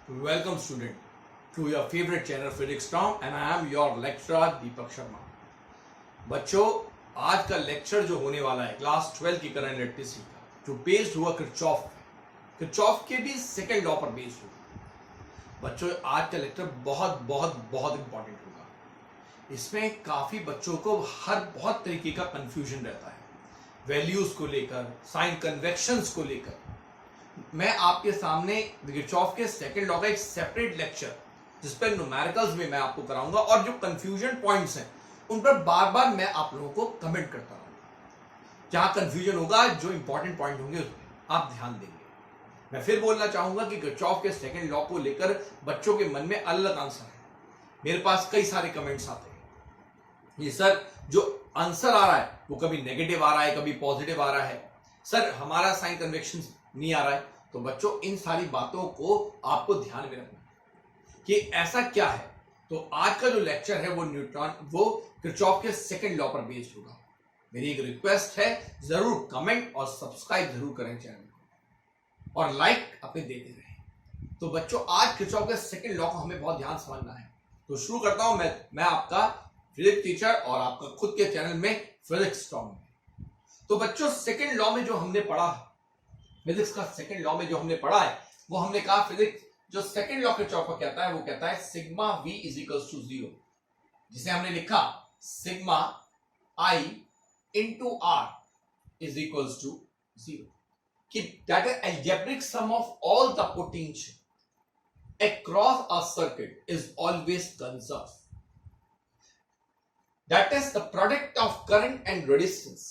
Welcome student to your favorite channel Physics Tom and I am your lecturer Deepak Sharma. बच्चों, आज का lecture जो होने वाला है क्लास 12 की करंट इलेक्ट्रिसिटी का, जो बेस्ड हुआ किरचॉफ के भी सेकेंड लॉ पर बेस्ड हुआ। बच्चों, आज का लेक्चर बहुत बहुत बहुत इंपॉर्टेंट होगा। इसमें काफी बच्चों को बहुत तरीके का कंफ्यूजन रहता है, वैल्यूज को लेकर, साइन कन्वेक्शंस को लेकर। मैं आपके सामने किरचॉफ के सेकंड लॉ का एक सेपरेट लेक्चर जिस पर न्यूमेरिकल्स में मैं आपको कराऊंगा और जो कंफ्यूजन पॉइंट्स हैं उन पर बार बार मैं आप लोगों को कमेंट करता रहूंगा। जहां कंफ्यूजन होगा, जो इंपॉर्टेंट पॉइंट होंगे उस पर आप ध्यान देंगे। मैं फिर बोलना चाहूंगा कि किरचॉफ के सेकंड लॉ को लेकर बच्चों के मन में अलग आंसर है। मेरे पास कई सारे कमेंट्स आते हैं, ये सर जो आंसर आ रहा है वो कभी नेगेटिव आ रहा है, कभी पॉजिटिव आ रहा है, सर हमारा साइन कन्वेक्शन नहीं आ रहा है। तो बच्चों, इन सारी बातों को आपको ध्यान में रखना है कि ऐसा क्या है। तो आज का जो लेक्चर है वो किरचॉफ के सेकंड लॉ पर बेस्ड होगा। मेरी एक रिक्वेस्ट है, जरूर कमेंट और सब्सक्राइब जरूर करें चैनल को और लाइक अपने देते रहें। तो बच्चों, आज किरचॉफ के सेकंड लॉ को हमें बहुत ध्यान समझना है। तो शुरू करता हूं मैं आपका फिजिक्स टीचर और आपका खुद के चैनल में फिजिक्स टॉम में। तो बच्चों, सेकंड लॉ में जो हमने पढ़ा है, फिजिक्स का सेकंड लॉ में जो हमने पढ़ा है, वो हमने कहा फिजिक्स जो सेकंड लॉ किरचॉफ का कहता है वो कहता है sigma v is equals to 0, जिसे हमने लिखा sigma I into r is equals to 0, कि that is algebraic sum of all the potential across a circuit is always conserve. That is the product of current and resistance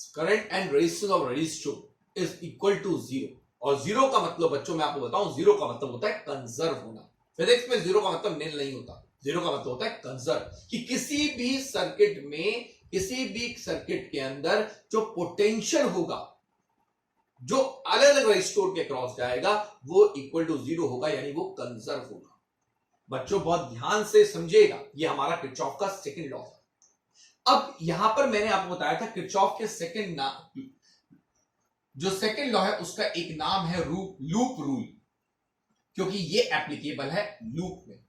of resistor is equal to 0। और zero का मतलब बच्चों मैं आपको बताऊं, zero का मतलब होता है कंजर्व होना। फिजिक्स में जीरो का मतलब निल नहीं होता, जीरो का मतलब होता है कंजर्व, कि किसी भी सर्किट में, किसी भी सर्किट के अंदर जो पोटेंशियल होगा, जो अलग अलग रेजिस्टर के क्रॉस जाएगा, वो इक्वल टू 0 होगा, यानी वो कंजर्व होगा। बच्चों बहुत ध्यान से समझिएगा, ये हमारा किरचॉफ का सेकंड लॉ था। अब यहां पर मैंने आपको बताया था किरचॉफ के जो सेकंड लॉ है उसका एक नाम है लूप रूल, क्योंकि ये एप्लीकेबल है लूप में।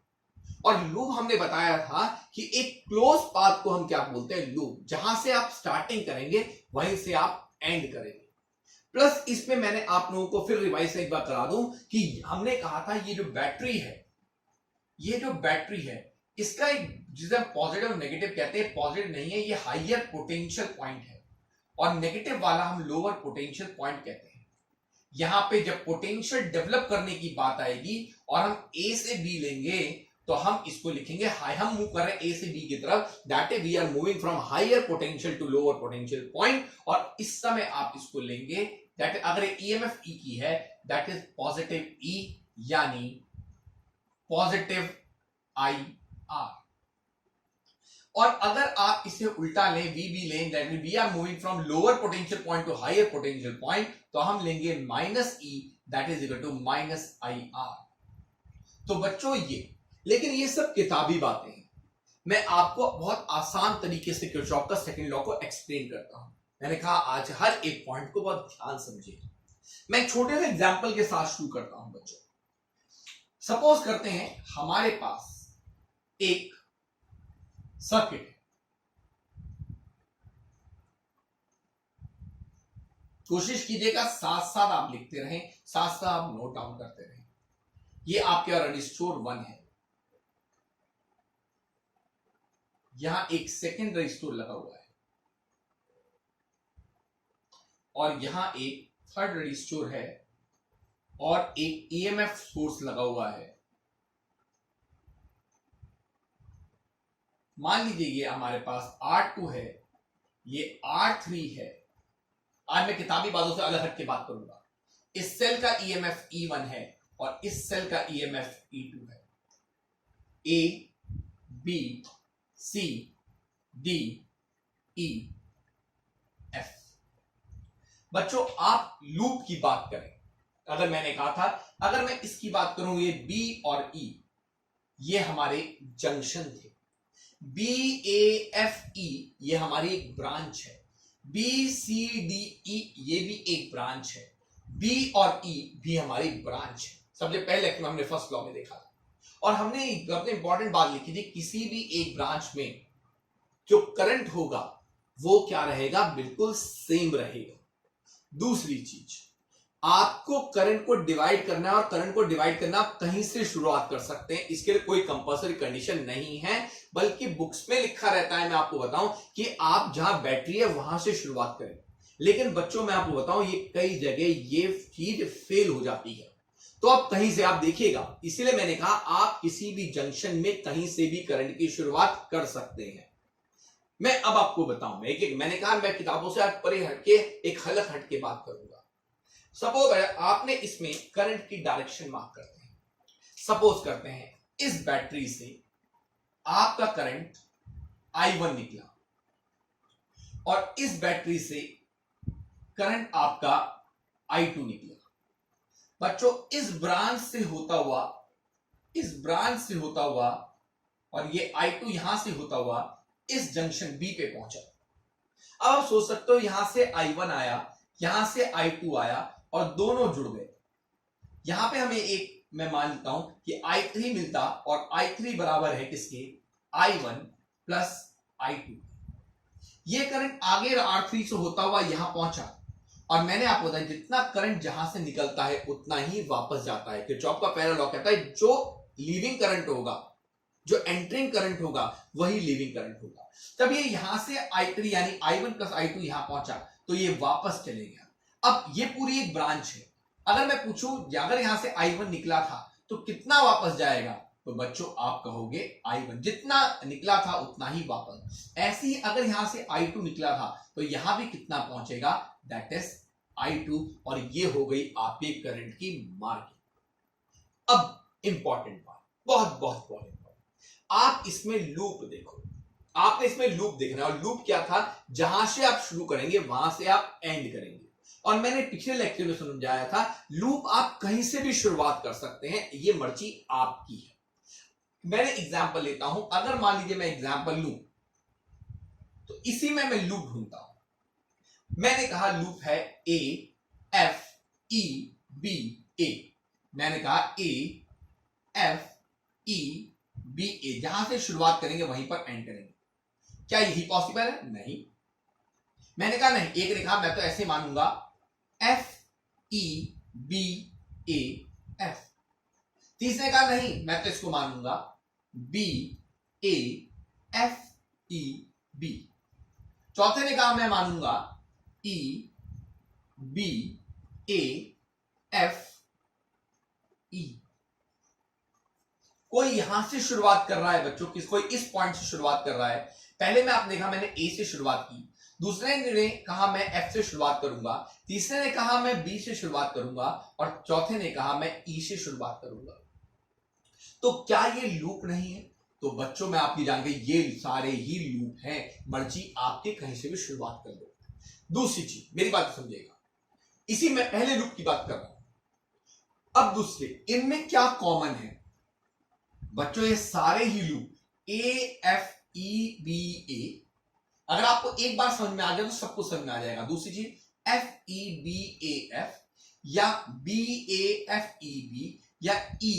और लूप हमने बताया था कि एक क्लोज पाथ को हम क्या बोलते हैं, लूप। जहां से आप स्टार्टिंग करेंगे वहीं से आप एंड करेंगे। प्लस इसमें मैंने आप लोगों को फिर रिवाइज एक बार करा दूं कि हमने कहा था ये जो बैटरी है, इसका एक जिसे हम पॉजिटिव और नेगेटिव कहते हैं, पॉजिटिव नहीं है, ये हाइयर पोटेंशियल पॉइंट है, और नेगेटिव वाला हम लोअर पोटेंशियल पॉइंट कहते हैं। यहां पे जब पोटेंशियल डेवलप करने की बात आएगी और हम ए से बी लेंगे, तो हम इसको लिखेंगे हम मूव कर रहे हैं ए से बी की तरफ, that is we are moving from higher potential to lower potential point. और इस समय आप इसको लेंगे, दैट अगर ईएमएफ ई की है, दैट इज पॉजिटिव ई, यानी पॉजिटिव आई आर। और अगर आप इसे उल्टा लें, वी बी लें, that mean we are moving from lower potential point to higher potential point, तो हम लेंगे minus E, that is equal to minus I R. तो बच्चों लेकिन ये सब किताबी बातें हैं। मैं आपको बहुत आसान तरीके से किरचॉफ का सेकंड लॉ को एक्सप्लेन करता हूं। मैंने कहा आज हर एक पॉइंट को बहुत ध्यान समझिए। मैं एक छोटे से एग्जाम्पल के साथ शुरू करता हूं बच्चों। सपोज करते हैं हमारे पास एक सर्किट है, कोशिश कीजिएगा साथ साथ आप लिखते रहें, साथ साथ आप नोट डाउन करते रहें। ये आपका रजिस्टर 1 है, यहां एक सेकंड रजिस्टर लगा हुआ है, और यहां एक थर्ड रजिस्टर है, और एक ईएमएफ सोर्स लगा हुआ है। मान लीजिए ये हमारे पास R2 है, ये R3 है। आज मैं किताबी बातों से अलग हट के बात करूंगा। इस सेल का ईएमएफ E1 है और इस सेल का ईएमएफ E2 है। A, B, C, D, E, F। बच्चों आप लूप की बात करें, अगर मैंने कहा था, अगर मैं इसकी बात करूं, ये B और E ये हमारे जंक्शन थे। बी ए एफ ई ये हमारी एक ब्रांच है, बी सी डी ई ये भी एक ब्रांच है, बी और ई भी हमारी ब्रांच है। सबसे पहले लेक्चर में हमने फर्स्ट लॉ में देखा था। और हमने अपने इंपॉर्टेंट बात लिखी थी, किसी भी एक ब्रांच में जो करंट होगा वो क्या रहेगा, बिल्कुल सेम रहेगा। दूसरी चीज, आपको करंट को डिवाइड करना है और करंट को डिवाइड करना आप कहीं से शुरुआत कर सकते हैं, इसके लिए कोई कंपल्सरी कंडीशन नहीं है, बल्कि बुक्स में लिखा रहता है, मैं आपको बताऊं कि आप जहां बैटरी है वहां से शुरुआत करें। लेकिन बच्चों मैं आपको बताऊं ये कई जगह ये चीज फेल हो जाती है, तो आप कहीं से आप देखिएगा, इसीलिए मैंने कहा आप किसी भी जंक्शन में कहीं से भी करंट की शुरुआत कर सकते हैं। मैं अब आपको बताऊं, मैंने कहा मैं किताबों से परे हटके एक हलक हटके बात करूंगा। सपोज आपने इसमें करंट की डायरेक्शन मार्क करते हैं, सपोज करते हैं इस बैटरी से आपका करंट I1 निकला और इस बैटरी से करंट आपका I2 निकला। बच्चों इस ब्रांच से होता हुआ और ये I2 यहां से होता हुआ इस जंक्शन B पे पहुंचा। अब आप सोच सकते हो यहां से I1 आया, यहां से I2 आया और दोनों जुड़ गए। यहां पे हमें एक मैं मान लेता हूं कि I3 मिलता और I3 बराबर है किसके, I1 प्लस I2। ये करंट आगे R3 से होता हुआ यहां पहुंचा और मैंने आपको बताया जितना करंट जहां से निकलता है उतना ही वापस जाता है। किरचॉफ का पहला लॉ कहता है जो लीविंग करंट होगा, जो एंटरिंग करंट होगा वही लीविंग करंट होगा। तब ये यहां से I3 यानी I1 प्लस I2 यहां पहुंचा तो ये वापस चले गया। अब ये पूरी एक ब्रांच है, अगर मैं पूछूं अगर यहां से I1 निकला था तो कितना वापस जाएगा, तो बच्चों आप कहोगे I1 जितना निकला था उतना ही वापस। ऐसे ही अगर यहां से I2 निकला था तो यहां भी कितना पहुंचेगा, दैट इज I2, और ये हो गई आपके करंट की मार्किंग। अब इंपॉर्टेंट बात, बहुत बहुत बहुत इंपॉर्टेंट, आप इसमें लूप देखो, आपने इसमें लूप देखना है और लूप क्या था, जहां से आप शुरू करेंगे वहां से आप एंड करेंगे। और मैंने पिछले लेक्चर में समझाया था लूप आप कहीं से भी शुरुआत कर सकते हैं, ये मर्जी आपकी है। मैंने एग्जांपल लेता हूं, अगर मान लीजिए मैं एग्जांपल लूं तो इसी में मैं लूप ढूंढता हूं। मैंने कहा लूप है A F E B A, मैंने कहा A F E B A, जहां से शुरुआत करेंगे वहीं पर एंड करेंगे। क्या यही पॉसिबल है? नहीं। मैंने कहा नहीं, एक रेखा मैं तो ऐसे मानूंगा F E B A F। तीसरे कहा नहीं, मैं तो इसको मानूंगा B A F E B। चौथे ने कहा मैं मानूंगा E B A F E। कोई यहां से शुरुआत कर रहा है बच्चों, कोई इस पॉइंट से शुरुआत कर रहा है। पहले में आपने देखा मैंने A से शुरुआत की, दूसरे ने कहा मैं F से शुरुआत करूंगा, तीसरे ने कहा मैं B से शुरुआत करूंगा और चौथे ने कहा मैं E से शुरुआत करूंगा। तो क्या ये लूप नहीं है? तो बच्चों मैं आपकी जान गई ये सारे ही लूप हैं, मर्जी आपके कहीं से भी शुरुआत कर दो। दूसरी चीज मेरी बात समझिएगा, इसी में पहले लूप की बात कर रहा हूं। अब दूसरे, इनमें क्या कॉमन है बच्चों, ये सारे ही loop A F E B A, अगर आपको एक बार समझ में आ जाए तो सबको समझ में आ जाएगा। दूसरी चीज F E B A F या B A F E B या E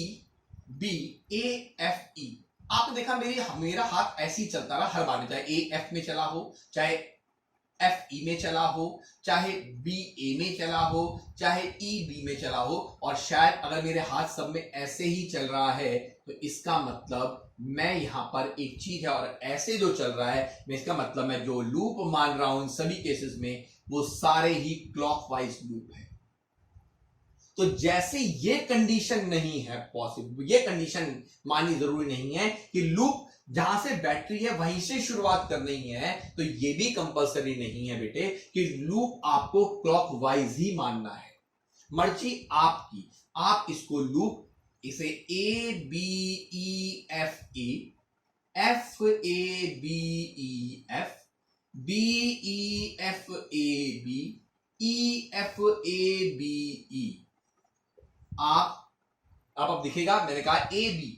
B A F E। आपने देखा मेरा हाथ ऐसे ही चलता रहा हर बार में, चाहे A F में चला हो, चाहे F E में चला हो, चाहे B A में चला हो, चाहे E B में चला हो, और शायद अगर मेरे हाथ सब में ऐसे ही चल रहा है तो इसका मतलब मैं यहां पर एक चीज है और ऐसे जो चल रहा है मैं इसका मतलब मैं जो लूप मान रहा हूं इन सभी केसेस में वो सारे ही क्लॉकवाइज लूप है। तो जैसे ये कंडीशन नहीं है पॉसिबल, ये कंडीशन माननी जरूरी नहीं है कि लूप जहां से बैटरी है वहीं से शुरुआत करनी है, तो ये भी कंपलसरी नहीं है बेटे कि लूप आपको क्लॉकवाइज ही मानना है, मर्जी आपकी। आप इसको लूप इसे A B E F A, F A B E F, B E F A B, E F A B E। आप दिखेगा मैंने कहा A B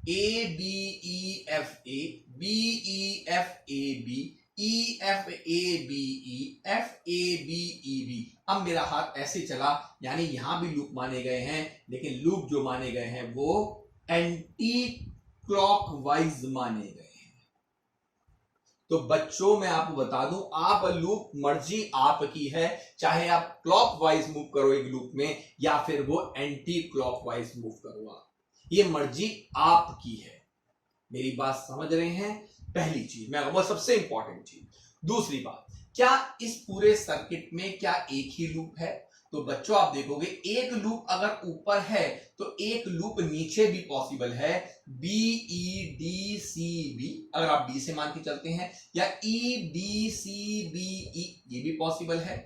E F A, B E F A B, E F A B E, F A B E B। अब मेरा हाथ ऐसे चला, यानी यहां भी लूप माने गए हैं, लेकिन लूप जो माने गए हैं वो एंटी क्लॉकवाइज माने गए हैं। तो बच्चों मैं आपको बता दूं, आप लूप मर्जी आपकी है, चाहे आप क्लॉकवाइज मूव करो एक लूप में या फिर वो एंटी क्लॉकवाइज मूव करो, आप ये मर्जी आपकी है। मेरी बात समझ रहे हैं? पहली चीज मैं वो सबसे इंपॉर्टेंट चीज। दूसरी बात, क्या इस पूरे सर्किट में क्या एक ही लूप है? तो बच्चों आप देखोगे एक लूप अगर ऊपर है तो एक लूप नीचे भी पॉसिबल है। B E D C B, अगर आप बी से मान के चलते हैं, या ई डी सी बी ई, ये भी पॉसिबल है।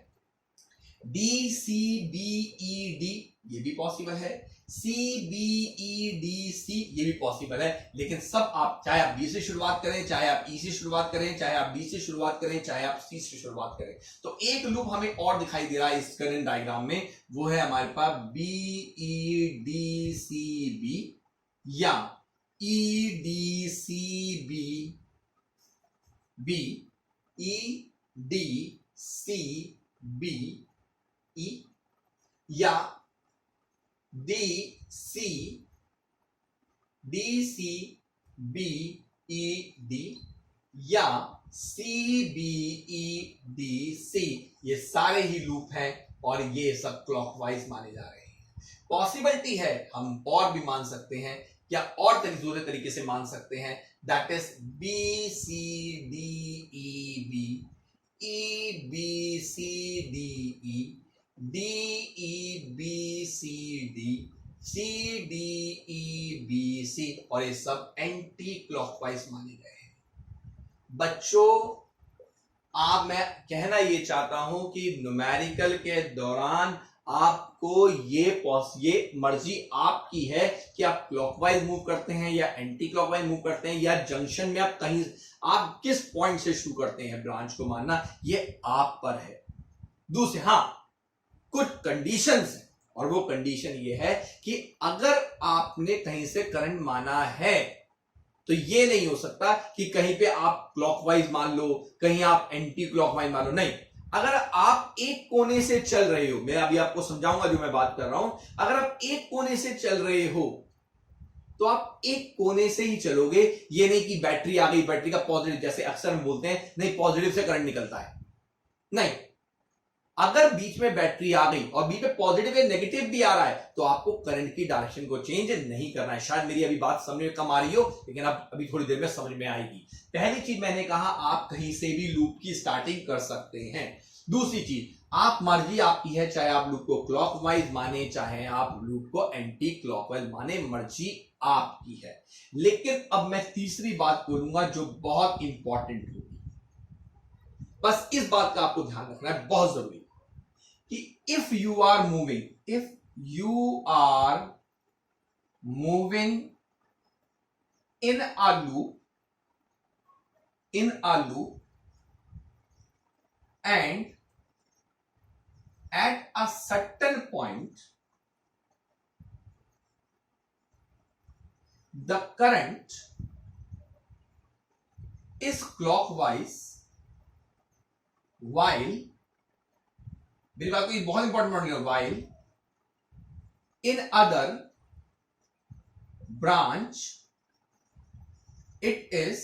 D C B E D, ये भी पॉसिबल है। सी बी ई डी सी, ये भी पॉसिबल है। लेकिन सब आप, चाहे आप बी से शुरुआत करें, चाहे आप ई से शुरुआत करें, चाहे आप डी से शुरुआत करें, चाहे आप सी से शुरुआत करें, तो एक लूप हमें और दिखाई दे रहा है इस करंट डायग्राम में, वो है हमारे पास B E D C B या E D C B, B E D C B E, या D C B E D, या सी बी ई डी सी, ये सारे ही लूप हैं और ये सब क्लॉकवाइज माने जा रहे हैं। पॉसिबिलिटी है हम और भी मान सकते हैं, या और दूसरे तरीके से मान सकते हैं, that is B C D E B, E B C D E, D E B C D, C D E B C, और ये सब एंटी क्लॉकवाइज माने गए हैं। बच्चों आप, मैं कहना ये चाहता हूं कि न्यूमेरिकल के दौरान आपको ये मर्जी आपकी है कि आप क्लॉकवाइज मूव करते हैं या एंटी क्लॉकवाइज मूव करते हैं, या जंक्शन में आप कहीं, आप किस पॉइंट से शुरू करते हैं ब्रांच को मानना, ये आप पर है। दूसरे, हाँ कुछ कंडीशंस हैं, और वो कंडीशन ये है कि अगर आपने कहीं से करंट माना है तो ये नहीं हो सकता कि कहीं पे आप क्लॉकवाइज मान लो, कहीं आप एंटी क्लॉकवाइज मान लो, नहीं। अगर आप एक कोने से चल रहे हो, मैं अभी आपको समझाऊंगा जो मैं बात कर रहा हूं, अगर आप एक कोने से चल रहे हो तो आप एक कोने से ही चलोगे। ये नहीं कि बैटरी आ गई, बैटरी का पॉजिटिव, जैसे अक्सर हम बोलते हैं नहीं पॉजिटिव से करंट निकलता है, नहीं। अगर बीच में बैटरी आ गई और बीच में पॉजिटिव या नेगेटिव भी आ रहा है तो आपको करंट की डायरेक्शन को चेंज नहीं करना है। शायद मेरी अभी बात समझ में कम आ रही हो, लेकिन अब अभी थोड़ी देर में समझ में आएगी। पहली चीज मैंने कहा, आप कहीं से भी लूप की स्टार्टिंग कर सकते हैं। दूसरी चीज, आप मर्जी आपकी है, चाहे आप लूप को क्लॉकवाइज माने, चाहे आप लूप को एंटी क्लॉकवाइज माने, मर्जी आपकी है। लेकिन अब मैं तीसरी बात बोलूंगा जो बहुत इंपॉर्टेंट होगी, बस इस बात का आपको ध्यान रखना है, बहुत जरूरी, कि if you are moving in a loop and at a certain point the current is clockwise while, मेरी बात को बहुत इंपॉर्टेंट पॉइंट है, while in other branch it is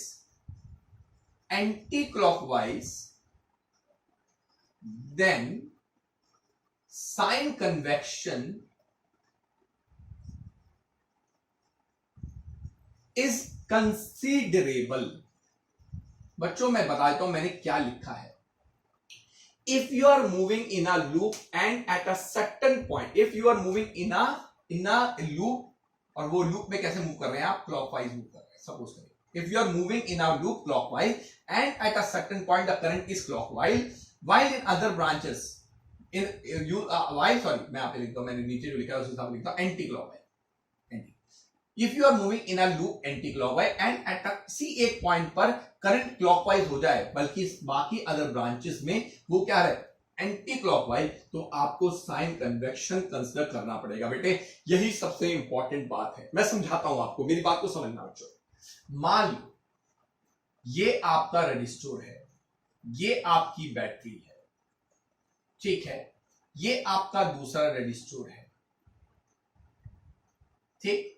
anti-clockwise, then sign convection is considerable। बच्चों मैं बता देता हूं मैंने क्या लिखा है। If you are moving in a loop and at a certain point, if you are moving in a loop, और वो लूप में कैसे मूव कर रहे हैं आप, क्लॉकवाइज मूव कर रहे हैं, सपोज करें if you are moving in a loop clockwise and at a certain point the current is clockwise while in other branches in you while, sorry मैं यहाँ पे लिखता हूं, मैंने नीचे जो लिखा है उस हिसाब से लिखता हूं, anti clockwise. If you are moving in a loop anti clockwise and at a सी एक पॉइंट पर करंट क्लॉकवाइज हो जाए, बल्कि बाकी अदर ब्रांचेस में वो क्या है, एंटी क्लॉकवाइज, तो आपको साइन कन्वेक्शन कंसीडर करना पड़ेगा। बेटे यही सबसे इंपॉर्टेंट बात है, मैं समझाता हूं आपको, मेरी बात को समझना बच्चों। मान लो ये आपका रजिस्टर है, ये आपकी बैटरी है, ठीक है, ये आपका दूसरा रजिस्टर है, ठीक।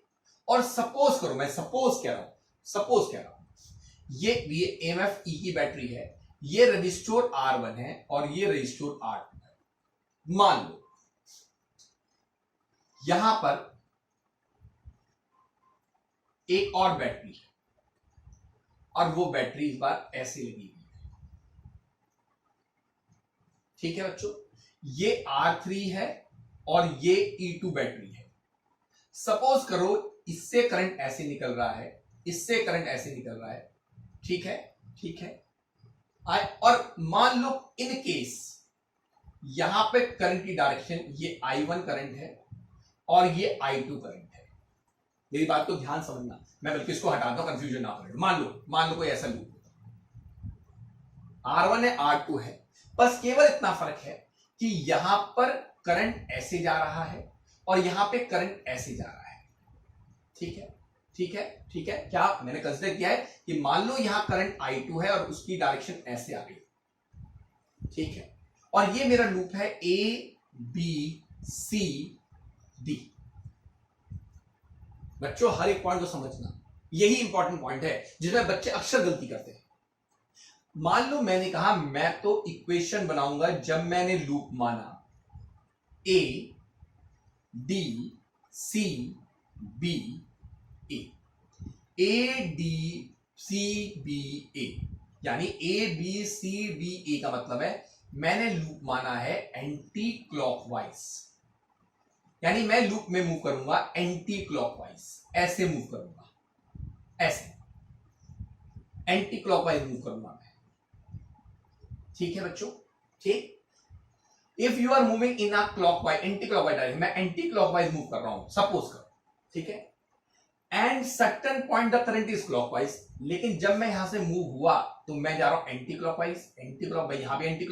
और सपोज करो, मैं सपोज कह रहा हूं ये एमएफ ई की बैटरी है, ये रजिस्टर R1 है और ये रजिस्टर R2 है। मान लो यहां पर एक और बैटरी है और वो बैटरी इस बार ऐसे लगी हुई है। ठीक है बच्चों, ये R3 है और ये E2 बैटरी है। सपोज करो इससे करंट ऐसे निकल रहा है, इससे करंट ऐसे निकल रहा है। ठीक है और मान लो इन केस यहां पे करंट की डायरेक्शन ये I1 करंट है और ये I2 करंट है। मेरी बात को ध्यान समझना, मैं बल्कि इसको हटाता हूं, कंफ्यूजन ना करे। मान लो कोई ऐसा लूप R1 है R2 है, बस केवल इतना फर्क है कि यहां पर करंट ऐसे जा रहा है और यहां पे करंट ऐसे जा रहा है। ठीक है, क्या मैंने कंसीडर किया है कि मान लो यहां करंट I2 है और उसकी डायरेक्शन ऐसे आ गई। ठीक है, और ये मेरा लूप है A B C D। बच्चों हर एक पॉइंट को समझना, यही इंपॉर्टेंट पॉइंट है जिसमें बच्चे अक्सर गलती करते हैं। मान लो मैंने कहा मैं तो इक्वेशन बनाऊंगा जब मैंने लूप माना A D C B A D C B A, यानी A B C D A का मतलब है मैंने लूप माना है एंटी क्लॉकवाइज, यानी मैं लूप में मूव करूंगा एंटी क्लॉकवाइज, ऐसे मूव करूंगा, ऐसे एंटी क्लॉकवाइज मूव करूंगा मैं। ठीक है बच्चों, ठीक। If you are moving in a clockwise, anti clockwise direction, मैं एंटी क्लॉकवाइज मूव कर रहा हूं सपोज करो। ठीक है, and certain point the current is clockwise, लेकिन जब मैं यहां से मूव हुआ तो मैं जा रहा हूं एंटी क्लॉकवाइज, यहां पे एंटी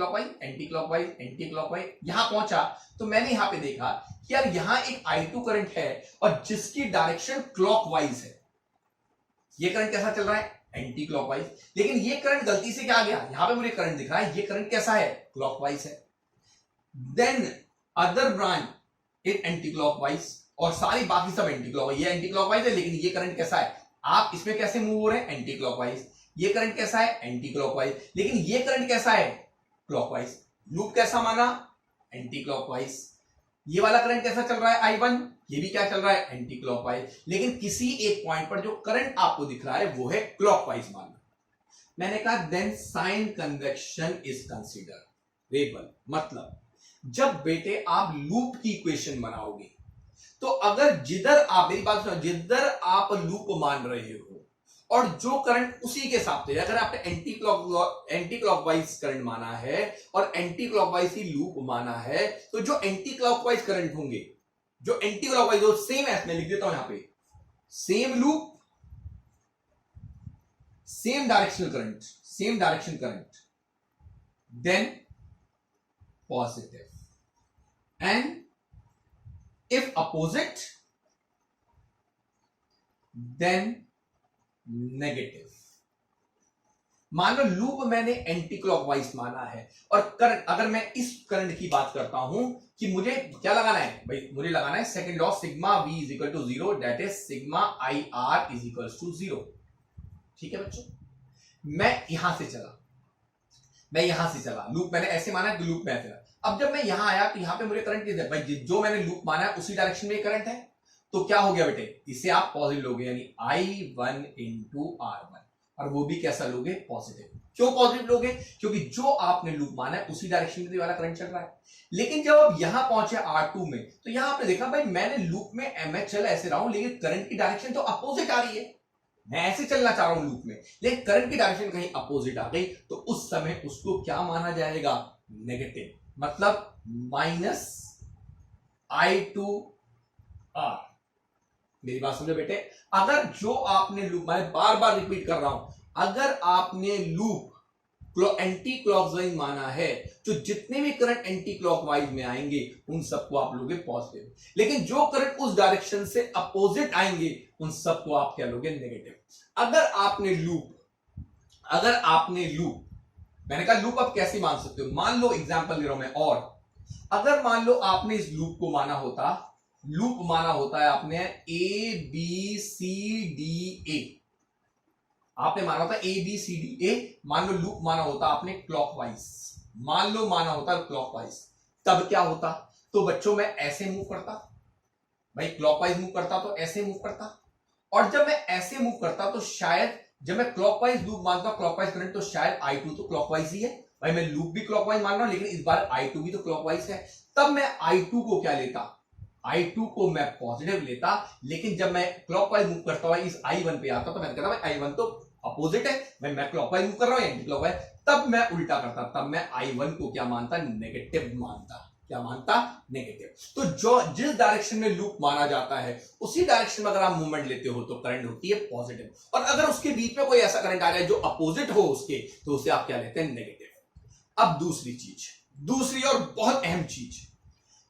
क्लॉकवाइज, यहां पहुंचा तो मैंने यहां पे देखा कि यार यहां एक I2 करंट है और जिसकी डायरेक्शन क्लॉकवाइज है। ये करंट कैसा चल रहा है? Anti clockwise. लेकिन ये करंट गलती से क्या आ गया, यहां पे मुझे करंट दिख रहा है, ये करंट कैसा है? क्लॉकवाइज है। Then other branch is anti clockwise और सारी बाकी सब एंटी क्लॉकवाइज। ये एंटी क्लॉकवाइज है लेकिन ये करंट कैसा है? आप इसमें कैसे मूव हो रहे हैं? Anti clockwise. ये करंट कैसा है? Anti clockwise. लेकिन ये करंट कैसा है? क्लॉकवाइज। लूप कैसा माना? Anti clockwise. ये वाला करंट कैसा चल रहा है? I1, ये भी क्या चल रहा है? Anti clockwise. लेकिन किसी एक पॉइंट पर जो करंट आपको दिख रहा है वो है क्लॉकवाइज माना। मैंने कहा then sign convection is considerable. मतलब जब बेटे आप लूप की इक्वेशन बनाओगे तो अगर जिधर आप, मेरी बात सुनो, जिधर आप लूप मान रहे हो और जो करंट उसी के साथ थे, अगर आपने एंटी क्लॉकवाइज करंट माना है और एंटी क्लॉकवाइज ही लूप माना है, तो जो एंटी क्लॉकवाइज करंट होंगे, जो एंटी क्लॉकवाइज हो, सेम एस में लिख देता हूं यहां पे, same loop same direction current, then positive, and if opposite then negative। मान लो लूप मैंने एंटी क्लॉकवाइज माना है और करंट, अगर मैं इस करंट की बात करता हूं कि मुझे क्या लगाना है भाई, मुझे लगाना है second law sigma V is equal to 0, that is sigma IR is equal to 0। ठीक है बच्चों, मैं यहां से चला, लूप मैंने ऐसे माना कि लूप में ऐसे। अब जब मैं यहां आया तो यहां पे मुझे करंट किधर, भाई जो मैंने लूप माना है उसी डायरेक्शन में करंट है, तो क्या हो गया बेटे, इसे आप पॉजिटिव लोगे, यानी I1 इंटू R1, और वो भी कैसा लोगे? पॉजिटिव। क्यों पॉजिटिव लोगे? क्योंकि जो आपने लूप माना है उसी डायरेक्शन में वाला करंट चल रहा है। लेकिन जब आप यहां पहुंचे R2 में, तो यहां आपने देखा भाई मैंने लूप में MH चल ऐसे रहा हूं, लेकिन करंट की डायरेक्शन तो अपोजिट आ रही है। मैं ऐसे चलना चाह रहा हूं लूप में, लेकिन करंट की डायरेक्शन कहीं अपोजिट आ गई, तो उस समय उसको क्या माना जाएगा? नेगेटिव। मतलब माइनस I2R। मेरी बात समझो बेटे, अगर जो आपने लूप, मैं बार बार रिपीट कर रहा हूं, अगर आपने लूप एंटी क्लॉकवाइज माना है तो जितने भी करंट एंटी क्लॉकवाइज में आएंगे उन सबको आप लोगे पॉजिटिव, लेकिन जो करंट उस डायरेक्शन से अपोजिट आएंगे उन सबको आप क्या लोगे? नेगेटिव। अगर आपने लूप, मैंने कहा लूप आप कैसे मान सकते हो, मान लो एग्जांपल ले रहा हूं मैं, और अगर मान लो आपने इस लूप को माना होता लूप माना होता है आपने A B C D A, आपने माना होता A B C D A. मान लो लूप माना होता आपने क्लॉकवाइज, मान लो माना होता क्लॉकवाइज, तब क्या होता? तो बच्चों मैं ऐसे मूव करता, भाई क्लॉकवाइज मूव करता तो ऐसे मूव करता, और जब मैं ऐसे मूव करता तो शायद जब मैं क्लॉकवाइज लूप मानता, क्लॉकवाइज करंट, तो शायद I2 तो क्लॉकवाइज ही है। भाई मैं लूप भी क्लॉकवाइज मान रहा हूं, लेकिन इस बार I2 भी तो क्लॉकवाइज है। तब मैं I2 को क्या लेता? I2 को मैं पॉजिटिव लेता, लेकिन जब मैं क्लॉकवाइज मूव करता हुआ इस I1 पे आता तो मैं कहता भाई I1 तो अपोजिट है, मैं क्लॉकवाइज मूव कर रहा हूं एंटी क्लॉकवाइज। तब मैं उल्टा करता, तब मैं I1 को क्या मानता? नेगेटिव मानता। क्या मानता? नेगेटिव। तो जो जिस डायरेक्शन में लूप माना जाता है उसी डायरेक्शन में अगर आप मूवमेंट लेते हो तो करंट होती है पॉजिटिव, और अगर उसके बीच में कोई ऐसा करंट आ जाए जो अपोजिट हो उसके, तो उसे आप क्या लेते हैं? नेगेटिव। अब दूसरी चीज, दूसरी और बहुत अहम चीज,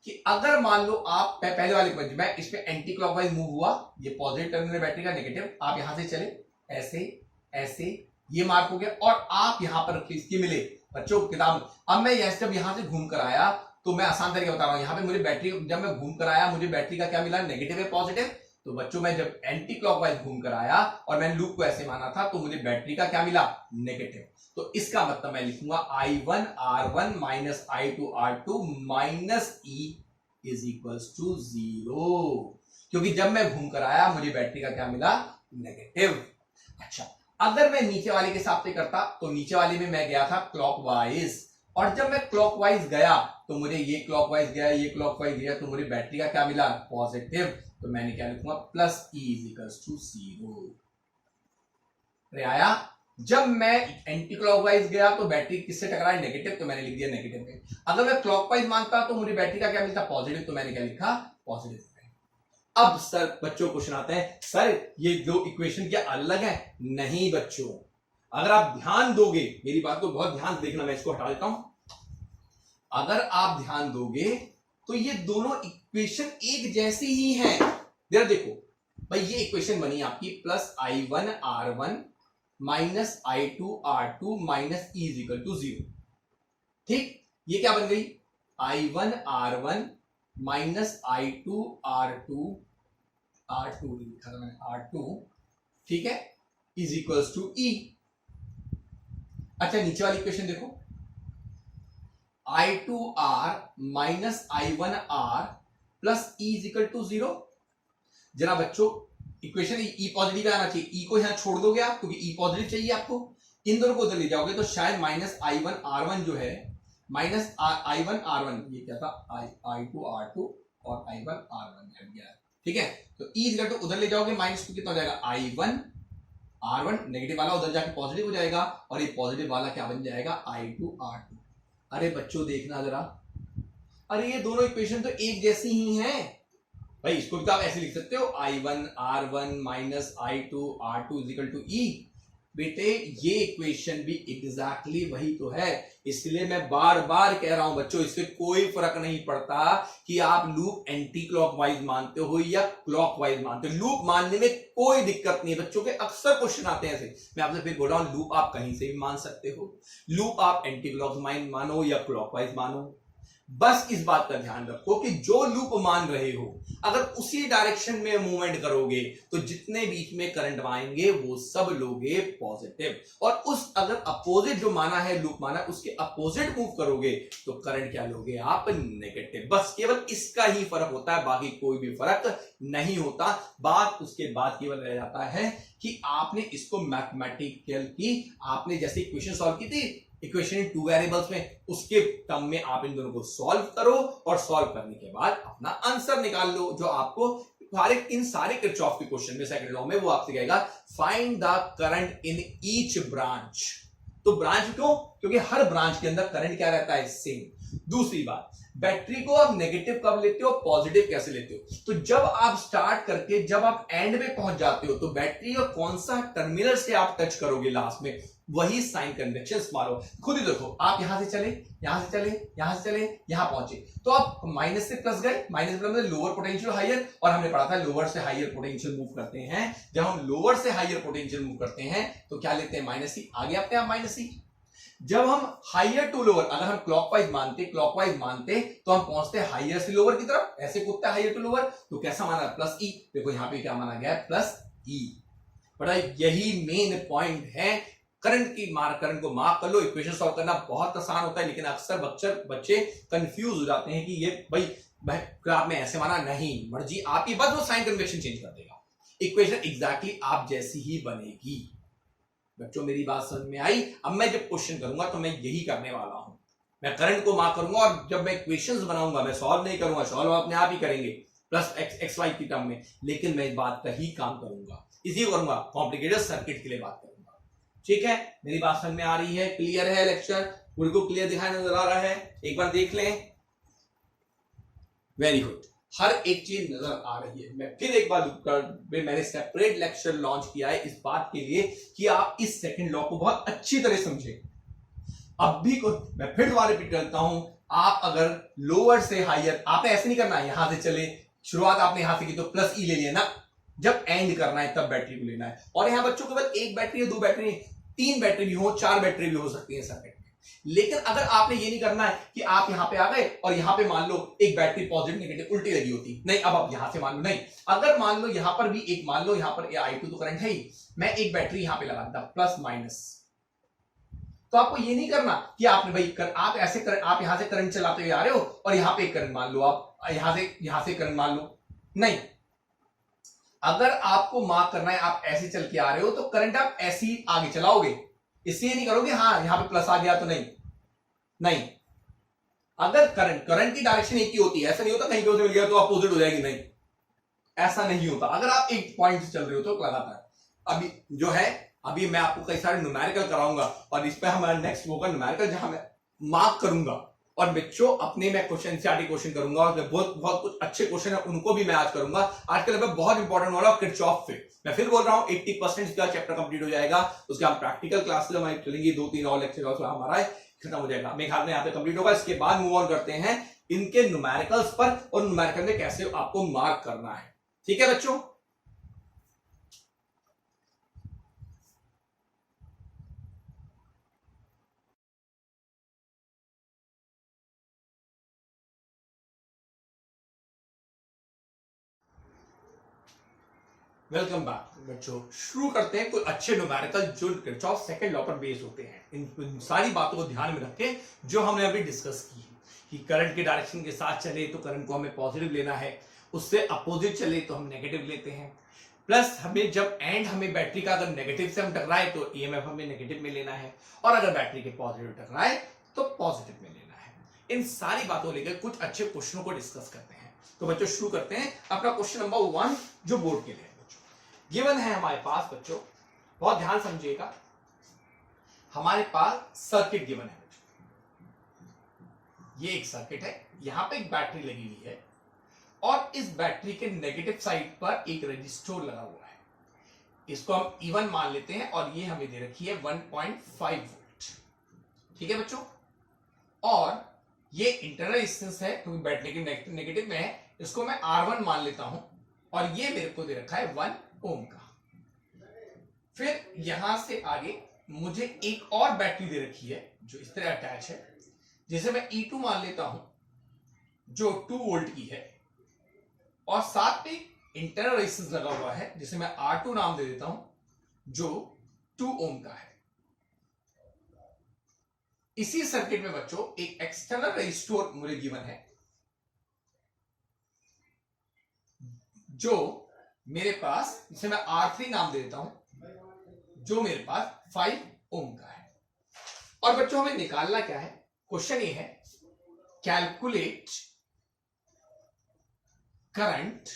कि अगर मान लो आप पहले वाले को, मैं इस पे एंटी क्लॉकवाइज मूव हुआ, ये पॉजिटिव टर्मिनल बैटरी का, नेगेटिव, आप यहां से चले ऐसे ऐसे, ये मार्क हो गया, और आप यहां पर किसकी मिले बच्चों? किताब। अब मैं जब यहां से घूम कर आया, तो मैं आसान तरीके बता रहा हूं, यहां पे मुझे बैटरी, जब मैं घूम कर आया मुझे बैटरी का क्या मिला? नेगेटिव है पॉजिटिव। तो बच्चों मैं जब एंटी क्लॉकवाइज घूम कर आया और मैंने लूप को ऐसे माना था, तो मुझे बैटरी का क्या मिला? नेगेटिव। तो इसका मतलब मैं लिखूंगा I1 R1 minus I2 R2 minus E is equals to 0, क्योंकि जब मैं घूम कर आया मुझे बैटरी का क्या मिला? नेगेटिव। अच्छा, अगर मैं नीचे वाले के हिसाब से करता, तो नीचे वाले में मैं गया था क्लॉकवाइज, और जब मैं क्लॉकवाइज गया तो मुझे ये क्लॉकवाइज गया, ये क्लॉकवाइज गया, तो मुझे बैटरी का क्या मिला? पॉजिटिव। तो मैंने क्या लिखूंगा? Plus E is equals to 0। अरे आया? जब मैं एंटी क्लॉकवाइज गया तो बैटरी किससे टकराई? नेगेटिव, तो मैंने लिख दिया नेगेटिव पे। अगर मैं क्लॉकवाइज मानता तो मुझे बैटरी का क्या मिलता? पॉजिटिव, तो मैंने क्या लिखा? पॉजिटिव। अब सर बच्चों क्वेश्चन आते हैं, सर ये दो इक्वेशन क्या अलग है? नहीं बच्चों, अगर आप ध्यान दोगे, मेरी बात को बहुत ध्यान से देखना, मैं इसको हटा देता हूं। अगर आप ध्यान दोगे तो ये दोनों इक्वेशन एक जैसी ही हैं। जरा देखो भाई, ये इक्वेशन बनी आपकी plus I1 R1 minus I2 R2 minus E is equal to 0। ठीक, ये क्या बन गई? I1 R1 minus I2 R2 लिखा था मैंने R2, ठीक है, इज इक्वल्स टू E। अच्छा, नीचे वाली इक्वेशन देखो, I2R minus I1R plus E is equal to 0। जरा बच्चों इक्वेशन E पॉजिटिव आना चाहिए, E को यहां छोड़ दोगे आप, क्योंकि E पॉजिटिव चाहिए आपको, इन दोनों को उधर ले जाओगे तो शायद माइनस I1R1 जो है, माइनस I1R1, ये क्या था? I2R2 और I1R1 हट गया, ठीक है। तो E इज इक्वल टू उधर ले जाओगे, माइनस टू कितना हो जाएगा? I1R1, नेगेटिव वाला उधर जाके पॉजिटिव हो जाएगा, और ये पॉजिटिव वाला क्या बन जाएगा? I2R2। अरे बच्चों देखना जरा, अरे ये दोनों इक्वेशन तो एक जैसी ही हैं भाई। इसको भी तो आप ऐसे लिख सकते हो, I1R1 minus I2R2 is equal to E। बेटे ये इक्वेशन भी एग्जैक्टली वही तो है, इसलिए मैं बार बार कह रहा हूं बच्चों, इससे कोई फर्क नहीं पड़ता कि आप लूप एंटी क्लॉकवाइज मानते हो या क्लॉकवाइज मानते हो, लूप मानने में कोई दिक्कत नहीं है बच्चों के। अक्सर क्वेश्चन आते हैं ऐसे, मैं आपसे फिर बोल रहा हूं, लूप आप कहीं से भी मान सकते हो, लूप आप एंटी क्लॉकवाइज मानो या क्लॉकवाइज मानो, बस इस बात का ध्यान रखो कि जो लूप मान रहे हो अगर उसी डायरेक्शन में मूवमेंट करोगे तो जितने बीच में करंट आएंगे वो सब लोगे पॉजिटिव, और उस अगर अपोजिट जो माना है, लूप माना, उसके अपोजिट मूव करोगे तो करंट क्या लोगे आप? नेगेटिव। बस केवल इसका ही फर्क होता है, बाकी कोई भी फर्क नहीं होता। बात उसके बाद केवल रह जाता है कि आपने इसको मैथमेटिकल की, आपने जैसे इक्वेशन सॉल्व की थी इक्वेशन 2 वेरिएबल्स में, उसके टर्म में आप इन दोनों को सॉल्व करो, और सॉल्व करने के बाद अपना आंसर निकाल लो, जो आपको इन सारे किरचॉफ के क्वेश्चन में सेकंड लॉ में वो आपसे कहेगा find the current in each branch. तो ब्रांच क्यों? क्योंकि हर ब्रांच के अंदर करंट क्या रहता है? सेम। दूसरी बात, बैटरी को आप नेगेटिव कब लेते हो, पॉजिटिव कैसे लेते हो? तो जब आप स्टार्ट करके जब आप एंड में पहुंच जाते हो तो बैटरी का कौन सा टर्मिनल से आप टच करोगे लास्ट में, वही साइन कन्वेक्शन मारो। खुद ही देखो, आप यहां से चले, यहां से चले, यहां से चले, यहां पहुंचे, तो आप माइनस से प्लस गए, माइनस प्लस में लोअर पोटेंशियल हाइयर, और हमने पढ़ा था लोअर से हाइयर पोटेंशियल मूव करते हैं। जब हम लोअर से हाइयर पोटेंशियल मूव करते हैं तो क्या लेते हैं? माइनस सी। आगे अपने आप माइनस सी। जब हम हाइयर टू लोअर, अगर हम क्लॉकवाइज मानते तो हम पहुंचते हाइयर से लोअर की तरफ, ऐसे कूदते हाइयर टू लोअर, तो कैसा माना प्लस ई, देखो यहां पे क्या माना गया है प्लस ई। बड़ा यही मेन पॉइंट है। करंट को मार्क कर लो, इक्वेशन सॉल्व करना बहुत आसान होता है, लेकिन अक्सर बच्चे कंफ्यूज हो जाते हैं कि ये भाई आपने ऐसे माना, नहीं मर्जी आपकी, बस वो साइन कन्वेंशन चेंज कर देगा, इक्वेशन एग्जैक्टली आप जैसी ही बनेगी। बच्चों मेरी बात समझ में आई? अब मैं जब क्वेश्चन करूंगा तो मैं यही करने वाला हूं, मैं करंट को मार्क करूंगा और जब मैं इक्वेशंस बनाऊंगा, मैं सॉल्व नहीं करूंगा, सॉल्व अपने आप ही करेंगे प्लस एक्स वाई की टर्म में, लेकिन मैं इस बात का ही काम करूंगा, इसी करूंगा, कॉम्प्लिकेटेड सर्किट के लिए बात करूंगा। ठीक है, मेरी बात समझ में आ रही है? क्लियर है? लेक्चर पूरे को क्लियर दिखाई नजर आ रहा है? एक बार देख लें। वेरी गुड, हर एक चीज नजर आ रही है। मैं फिर एक बार मैंने सेपरेट लेक्चर लॉन्च किया है इस बात के लिए कि आप इस सेकंड लॉ को बहुत अच्छी तरह समझें। अब भी मैं फिर दोबारा रिपीट करता हूं, आप अगर लोअर से हायर, आपने ऐसे नहीं करना है यहां से चले, शुरुआत आपने यहां से की तो प्लस ई ले लिया ना, जब एंड करना है तब बैटरी को लेना है। और यहां बच्चों केवल एक बैटरी है, दो बैटरी, तीन बैटरी भी हो, चार बैटरी भी हो सकती है सर्किट में। लेकिन अगर आपने ये नहीं करना है कि आप यहां पे आ गए और यहां पे मान लो एक बैटरी पॉजिटिव नेगेटिव उल्टी लगी होती, नहीं, अब आप यहां से मान लो, नहीं, अगर मान लो यहां पर भी एक, मान लो यहां पर I2 तो करंट है ही, मैं एक बैटरी यहां पे लगा देता प्लस माइनस, तो आपको ये नहीं करना कि आपने भाई आप ऐसे आप यहां से करंट चलाते हुए आ रहे हो और यहां पे करंट मान लो, आप यहां से करंट मान लो, नहीं, अगर आपको मार्क करना है आप ऐसे चल के आ रहे हो तो करंट आप ऐसे ही आगे चलाओगे, इसलिए नहीं करोगे हाँ यहां पे प्लस आ गया तो नहीं, अगर करंट की डायरेक्शन एक ही होती है, ऐसा नहीं होता कहीं पे मिल गया तो अपोजिट हो जाएगी, नहीं, ऐसा नहीं होता। अगर आप एक पॉइंट से चल रहे हो तो लगातार, अभी जो है, अभी मैं आपको कई सारे न्यूमेरिकल कराऊंगा और इस पे हमारा नेक्स्ट होगा न्यूमेरिकल, जहां मैं मार्क करूंगा और बच्चों अपने मैं क्वेश्चन एनसीईआरटी क्वेश्चन करूंगा और बहुत कुछ अच्छे क्वेश्चन है उनको भी मैं आज करूंगा। आज के लगभग बहुत इंपॉर्टेंट वाला किरचॉफ पे, मैं फिर बोल रहा हूं 80% का चैप्टर कंप्लीट हो जाएगा, उसके बाद प्रैक्टिकल क्लासेस हमारी चलेंगी, 2-3 और लेक्चर हमारा खत्म हो जाएगा, मेरे ख्याल में यहाँ पे कंप्लीट होगा। इसके बाद मूव ऑन करते हैं इनके न्यूमेरिकल्स पर और न्यूमेरिकल में कैसे आपको मार्क करना है। ठीक है बच्चों, वेलकम बैक बच्चों। शुरू करते हैं कोई अच्छे न्यूमेरिकल जो किरचॉफ सेकंड लॉ पर बेस होते हैं, इन सारी बातों को ध्यान में रखें जो हमने अभी डिस्कस की कि करंट के डायरेक्शन के साथ चले तो करंट को हमें पॉजिटिव लेना है, उससे अपोजिट चले तो हम नेगेटिव लेते हैं, प्लस हमें जब हमें बैटरी का अगर नेगेटिव से हम टकराए तो ईएमएफ हमें नेगेटिव में लेना है, और अगर बैटरी के पॉजिटिव टकराए तो पॉजिटिव में लेना है। इन सारी बातों लेकर कुछ अच्छे क्वेश्चनों को डिस्कस करते हैं। तो बच्चों शुरू करते हैं अपना क्वेश्चन नंबर 1 जो बोर्ड के लिए गिवन है हमारे पास। बच्चों बहुत ध्यान समझिएगा, हमारे पास सर्किट गिवन है बच्चों, ये एक सर्किट है, यहां पे एक बैटरी लगी हुई है और इस बैटरी के नेगेटिव साइड पर एक रजिस्टर लगा हुआ है, इसको हम E1 मान लेते हैं और ये हमें दे रखी है 1.5 वोल्ट। ठीक है बच्चों, और ये इंटरनल रेजिस्टेंस है क्योंकि बैटरी के नेगेटिव में है, इसको मैं R1 मान लेता हूं और ये मेरे को दे रखा है 1 ओम का। फिर यहां से आगे मुझे एक और बैटरी दे रखी है जो इस तरह अटैच है, जिसे मैं E2 मान लेता हूं जो 2 वोल्ट की है, और साथ में इंटरनल रेजिस्टेंस लगा हुआ है जिसे मैं R2 नाम दे देता हूं जो 2 ओम का है। इसी सर्किट में बच्चों एक एक्सटर्नल रेजिस्टर मुझे गिवन है जो मेरे पास, जिसे मैं R3 नाम दे देता हूं जो मेरे पास 5 ओम का है। और बच्चों हमें निकालना क्या है, क्वेश्चन ये है calculate current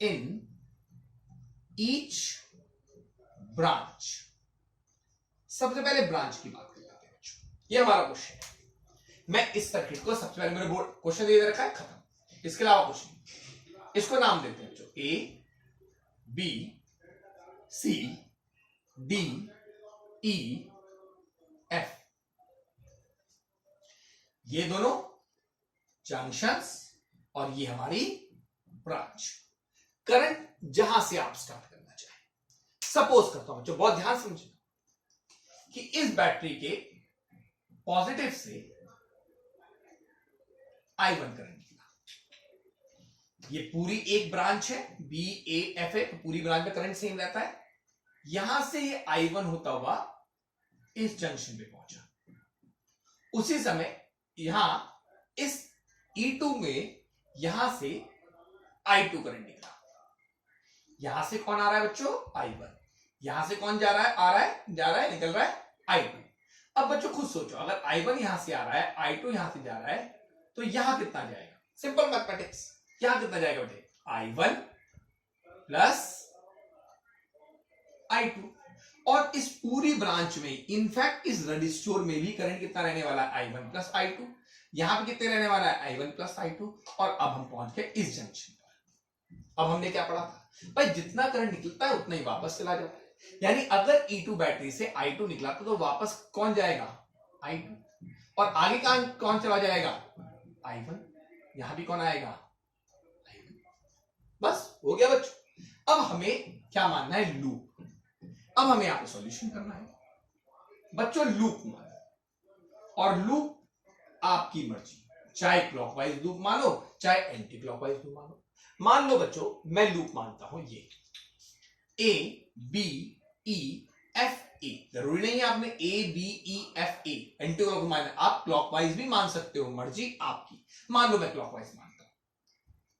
in each branch. सबसे पहले ब्रांच की बात कर लेते हैं बच्चों, ये हमारा क्वेश्चन है। मैं इस सर्किट को सबसे पहले मेरे बोर्ड क्वेश्चन दे रखा है, खत्म, इसके अलावा कुछ नहीं। इसको नाम देते हैं बच्चों A, B, C, D, E, F। ये दोनों जंक्शंस और ये हमारी ब्रांच। करंट जहां से आप स्टार्ट करना चाहें, सपोज करता हूं बच्चों, बहुत ध्यान समझिए, कि इस बैटरी के पॉजिटिव से I1 करंट निकला। ये पूरी एक ब्रांच है BAF है, तो पूरी ब्रांच में करंट सेम रहता है। यहां से ये I1 होता हुआ इस जंक्शन पे पहुंचा। उसी समय यहां इस E2 में यहां से I2 करंट निकला। यहां से कौन आ रहा है बच्चों? I1। यहां से कौन जा रहा है? आ रहा है, जा रहा है, निकल रहा है I2। अब बच्चों खुद सोचो, अगर I1 यहां से आ रहा है, I2 यहां से जा रहा है, तो यहां कितना जाएगा? Simple mathematics. यहां कितना जाएगा बेटे? I1 plus I2। और इस पूरी ब्रांच में, इनफैक्ट इस रजिस्टर में भी करंट कितना रहने वाला है? I1 plus I2। यहां पे कितने रहने वाला है? I1 plus I2। और अब हम पहुंच गए इस जंक्शन पर। अब हमने क्या पढ़ा था भाई? जितना करंट निकलता है उतना ही वापस चला जाता है। यानी अगर E2 बैटरी से I2 निकला तो वापस कौन जाएगा? I2। और आगे कौन चला जाएगा? I1। यहां भी कौन आएगा? I1। बस हो गया बच्चों। अब हमें क्या मानना है? लूप। अब हमें यहां पे सॉल्यूशन करना है बच्चों। लूप मानो, और लूप आपकी मर्जी, चाहे क्लॉकवाइज लूप मानो, चाहे एंटी क्लॉकवाइज लूप मानो। मान लो बच्चों मैं लूप मानता हूं ये A B E F A। जरूरी नहीं है आपने A B E F A anti clockwise मानना, आप क्लॉकवाइज भी मान सकते हो, मर्जी आपकी। मान लो मैं क्लॉकवाइज मानता हूं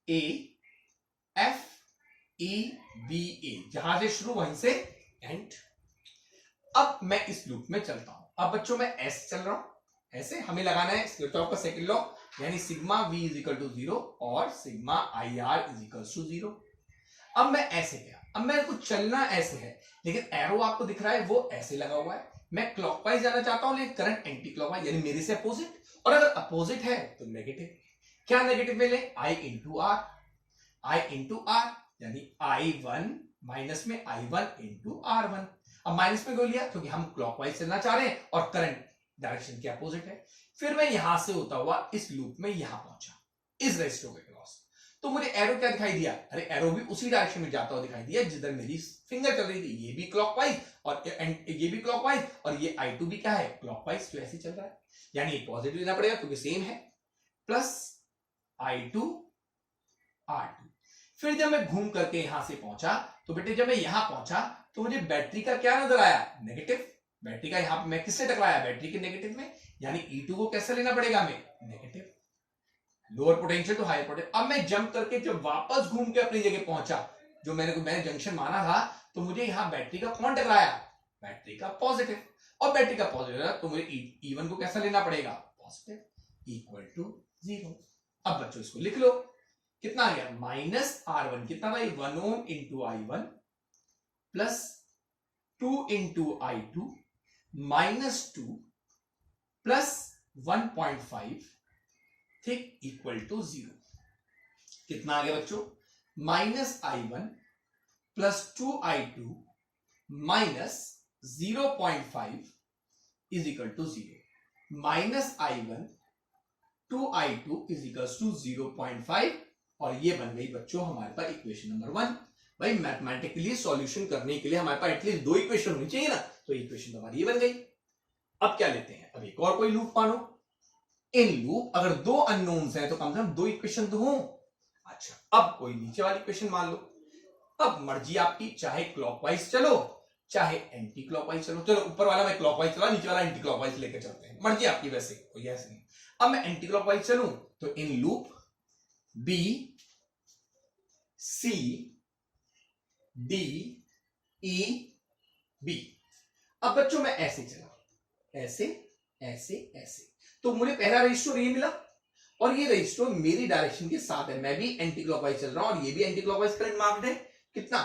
A F E B A, जहां से शुरू वहीं से एंड। अब मैं इस लूप में चलता हूं। अब बच्चों मैं ऐसे चल रहा हूं, ऐसे हमें लगाना है किरचॉफ का सेकंड लॉ, यानी sigma V is equal to 0 और sigma IR is equal to 0। अब मैं ऐसे गया, अब मेरे को चलना ऐसे है, लेकिन एरो आपको दिख रहा है वो ऐसे लगा हुआ है। मैं क्लॉकवाइज जाना चाहता हूं, लेकिन करंट एंटी क्लॉकवाइज यानी मेरे से अपोजिट, और अगर अपोजिट है तो नेगेटिव। क्या नेगेटिव में ले? I इंटू R यानी I1 माइनस में I1 इंटू R1। अब माइनस में क्यों लिया? क्योंकि हम क्लॉकवाइज चलना चाह रहे हैं और करंट डायरेक्शन के अपोजिट है। फिर मैं यहां से होता हुआ इस लूप में यहां पहुंचा, इस रेजिस्टर के क्रॉस। तो मुझे एरो क्या दिखाई दिया? अरे एरो भी उसी डायरेक्शन में जाता हुआ दिखाई दिया जिधर मेरी फिंगर चल रही थी। ये भी क्लॉकवाइज और ये भी क्लॉकवाइज, और ये I2 भी क्या है? क्लॉकवाइज। तो ऐसे चल रहा है, यानी ये पॉजिटिव लेना पड़ेगा क्योंकि सेम है। Plus I2 R2। फिर जब मैं घूम करके यहां से पहुंचा, तो बेटे जब मैं यहां पहुंचा तो मुझे बैटरी का क्या नजर आया? नेगेटिव। बैटरी का यहां पे मैं किससे टकराया? बैटरी के नेगेटिव में। यानी E2 को कैसे लेना पड़ेगा हमें? Negative. Lower potential to higher potential. अब मैं जंप करके जब वापस घूम के अपनी जगह पहुंचा, जो मैंने जंक्शन माना था, तो मुझे यहां बैटरी का कौन टकराया? बैटरी का पॉजिटिव। और बैटरी का पॉजिटिव है तो मुझे E1 को कैसा लेना पड़ेगा? Positive equal to 0। अब बच्चों इसको लिख लो, कितना आ गया? माइनस R1 कितना भाई? 1 ohm into I1 plus 2 into I2 minus 2 plus 1.5 थिक इक्वल टू 0। कितना आ गया बच्चों? Minus I1 plus 2I2 minus 0.5 is equal to 0। Minus I1 2I2 is equal to 0.5, और ये बन गई बच्चों हमारे पास इक्वेशन नंबर 1। भाई मैथमेटिकली सॉल्यूशन करने के लिए हमारे पास एटलीस्ट 2 इक्वेशन होनी चाहिए ना, तो इक्वेशन हमारी ये बन गई। अब क्या लेते हैं? अब एक और कोई लूप मानो। इन लूप अगर 2 अननोन्स हैं तो कम से कम 2 इक्वेशन तो हो। अच्छा, अब कोई नीचे वाली इक्वेशन मान लो। अब मर्जी आपकी, चाहे क्लॉकवाइज चलो चाहे एंटी क्लॉकवाइज चलो। चलो ऊपर वाला मैं क्लॉकवाइज चला, नीचे वाला एंटी क्लॉकवाइज लेकर चलते हैं, मर्जी आपकी। वैसे कोई ऐसे नहीं। अब मैं एंटी क्लॉकवाइज चलूं तो in loop B C D E B। अब बच्चों मैं ऐसे चला, ऐसे ऐसे ऐसे, तो मुझे पहला रजिस्टर ये मिला, और ये रजिस्टर मेरी डायरेक्शन के साथ है। मैं भी एंटी क्लॉकवाइज चल रहा हूं और ये भी एंटी क्लॉकवाइज करंट मार्क्ड है। कितना?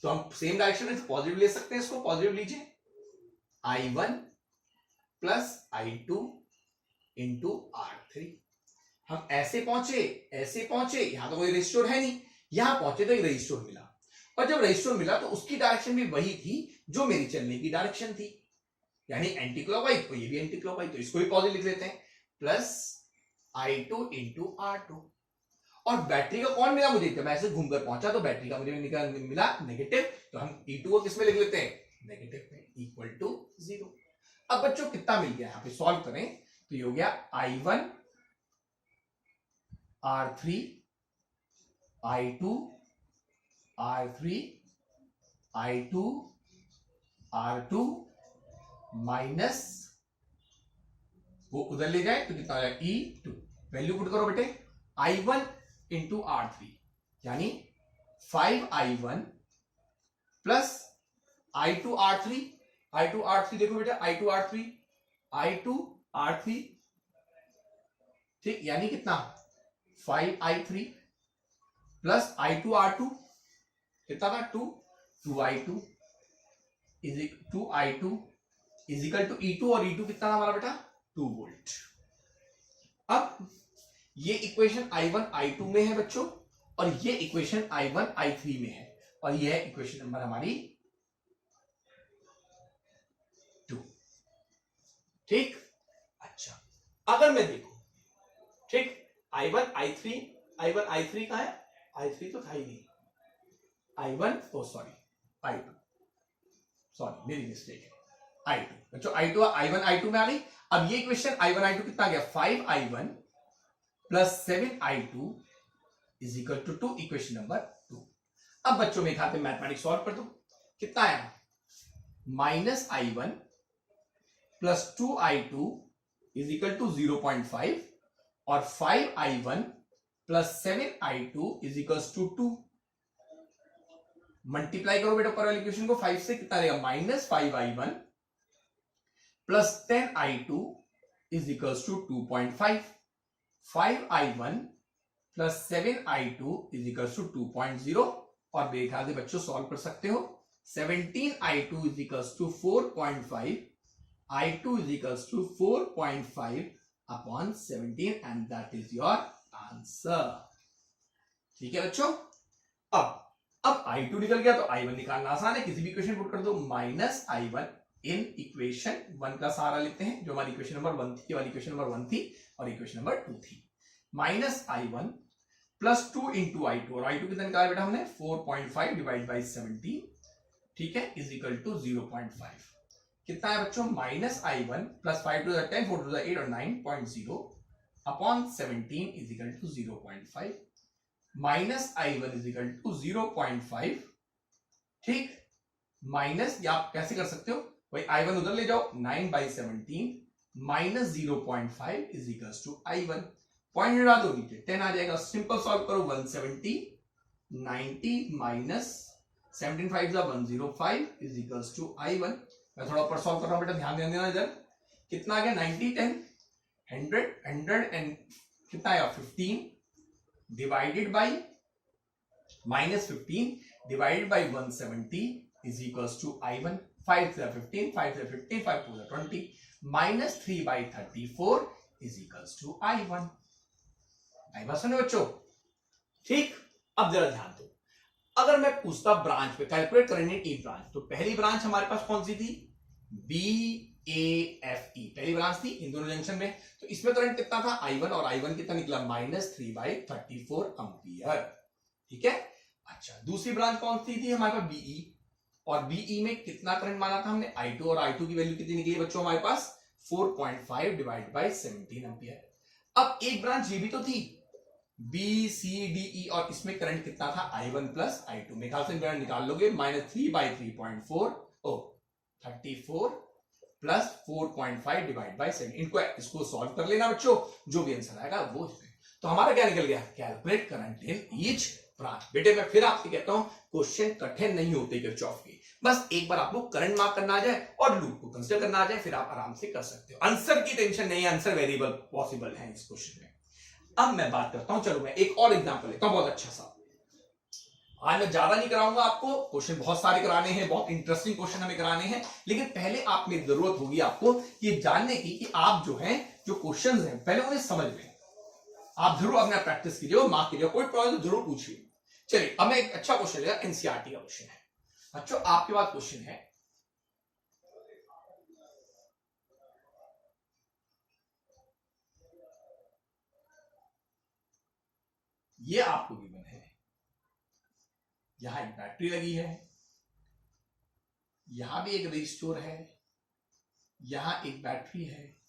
तो हम सेम डायरेक्शन में पॉजिटिव ले सकते हैं, इसको पॉजिटिव लीजिए। I1 plus I2 into R3। हम ऐसे पहुंचे, यहां तो कोई रजिस्टर है नहीं, यहां पहुंचे तो एक रजिस्टर मिला, और जब रजिस्टर मिला तो उसकी डायरेक्शन भी वही थी जो मेरी चलने की डायरेक्शन थी, यानी एंटी क्लॉकवाइज। तो ये भी एंटी क्लॉकवाइज, तो इसको भी पॉजिटिव लिख लेते हैं। Plus I2 into R2। और बैटरी का कौन मिला मुझे? जब मैं ऐसे घूमकर पहुंचा तो बैटरी का मुझे मिला नेगेटिव, तो हम E2 को किसमें लिख लेते हैं? नेगेटिव में, इक्वल टू 0। अब बच्चों कितना मिल गया, यहां पे सॉल्व करें तो ये हो गया I1 R3 I2 R3 I2 R2 minus वो उधर ले जाए तो कितना हो जाएगा E2। वैल्यू पुट करो बेटे, I1 इंटू R3 यानी 5I1 plus I2 R3। I2 R3 देखो बेटा, I2 R3 I2 R3 ठीक, यानी कितना 5I3 प्लस I2 R2 कितना था 2I2 2I2 is equal to E2 और E2 कितना था हमारा बेटा 2 वोल्ट। अब ये इक्वेशन I1 I2 में है बच्चों और ये इक्वेशन I1 I3 में है और ये है इक्वेशन नंबर हमारी 2। ठीक, अच्छा अगर मैं देखूं ठीक I1 I3 कहां है, I3 तो था ही नहीं, I1 ओ सॉरी I2 सॉरी मेरी मिस्टेक है I2 बच्चों, I1 I2 में आ गई। अब ये इक्वेशन I1 I2 कितना आ गया 5I1 plus 7I2 is equal to 2, equation number 2। अब बच्चों में खाते मैथमेटिक्स सॉल्व कर दो, कितना आया minus I1 plus 2I2 is equal to 0.5 और 5I1 plus 7I2 is equal to 2। Multiply करो बेटा ऊपर वाली इक्वेशन को 5 से, कितना रहेगा minus 5I1 plus 10I2 is equal to 2.5, 5I1 plus 7I2 is equal to 2.0 और देखा दे बच्चों सॉल्व कर सकते हो। 17I2 is equal to 4.5, I2 is equal to 4.5 upon 17 and that is your answer. ठीक है बच्चों, अब I2 निकल गया तो I1 निकालना आसान है, किसी भी इक्वेशन पुट कर दो, माइनस I1 इन इक्वेशन 1 का सहारा लेते हैं, जो हमारी इक्वेशन नंबर 1 थी, वाली इक्वेशन नंबर 1 थी और इक्वेशन नंबर 2 थी। Minus I1 plus 2 into I2 और I2 कितना निकाला बेटा हमने 4.5 डिवाइड बाई 17 ठीक है इज इक्वल टू 0.5। कितना है बच्चों minus I1 plus 5 to 10 4 to 8 और 9.0 upon 17 is equal to 0.5 minus I1 is equal to 0.5 ठीक, माइनस या आप कैसे कर सकते हो भाई I1 उधर ले जाओ 9/17 minus 0.5 is equal to I1, point हटा दो नीचे 10 आ जाएगा, सिंपल सॉल्व करो 170 90 minus 17 5 105 is equal to I1। मैं थोड़ा ऊपर सॉल्व कर रहा हूं बेटा, ध्यान देना इधर, कितना आ गया 90 10 100 एंड कितना आया 15 divided by minus 15 divided by 170 is equal to I1। 5 से 15 5 से 15 5 to 20 minus 3/34 is equal to I1। आई बात सुने बच्चों, ठीक। अब जरा ध्यान दो, अगर मैं पूछता ब्रांच पे कैलकुलेट करने की ब्रांच, तो पहली ब्रांच हमारे पास कौन सी थी BAFE, पहली ब्रांच थी इन दोनों जंक्शन में, तो इसमें करंट कितना था I1 और I1 कितना निकला माइनस 3/34 एम्पियर। ठीक है, अच्छा दूसरी ब्रांच कौन सी थी हमारे पास BE, और BE में कितना करंट माना था हमने I2 और I2 की वैल्यू कितनी निकली बच्चों हमारे पास 4.5 डिवाइड बाई 17 एम्पियर। अब एक ब्रांच ये भी तो थी BCDE और इसमें करंट कितना था I1 प्लस I2, मेरे ख्याल से करंट निकाल लोगे माइनस 3/3.4 ओ 34 प्लस 4.5 डिवाइड बाई 7, इसको सॉल्व कर लेना बच्चों, जो भी आंसर आएगा वो इसमें। तो हमारा क्या निकल गया calculate current in each branch. बेटे मैं फिर आपसे कहता हूं क्वेश्चन कठिन नहीं होते किरचॉफ के, बस एक बार आपको करंट मार्क करना आ जाए और लूप को कंसीडर करना आ जाए, फिर आप आराम से कर सकते हो। आंसर की टेंशन नहीं, आंसर वेरिएबल पॉसिबल है इस क्वेश्चन में। अब मैं बात करता हूं, चलो मैं एक और एग्जांपल लेता हूं बहुत अच्छा सा। आज मैं ज्यादा नहीं कराऊंगा आपको, क्वेश्चन बहुत सारे कराने हैं, बहुत इंटरेस्टिंग क्वेश्चन हमें कराने हैं, लेकिन पहले आप में जरूरत होगी आपको ये जानने की कि आप जो हैं जो क्वेश्चंस हैं पहले उन्हें समझ लें। आप जरूर अपना प्रैक्टिस कीजिए और मार्क कीजिए, कोई प्रॉब्लम तो जरूर पूछिए। चलिए अब मैं एक अच्छा क्वेश्चन लेगा, एनसीईआरटी का क्वेश्चन है बच्चों, आपके पास क्वेश्चन है ये आपको गिवन है, यहां एक बैटरी लगी है, यहां भी एक रजिस्टर है, यहां एक बैटरी है,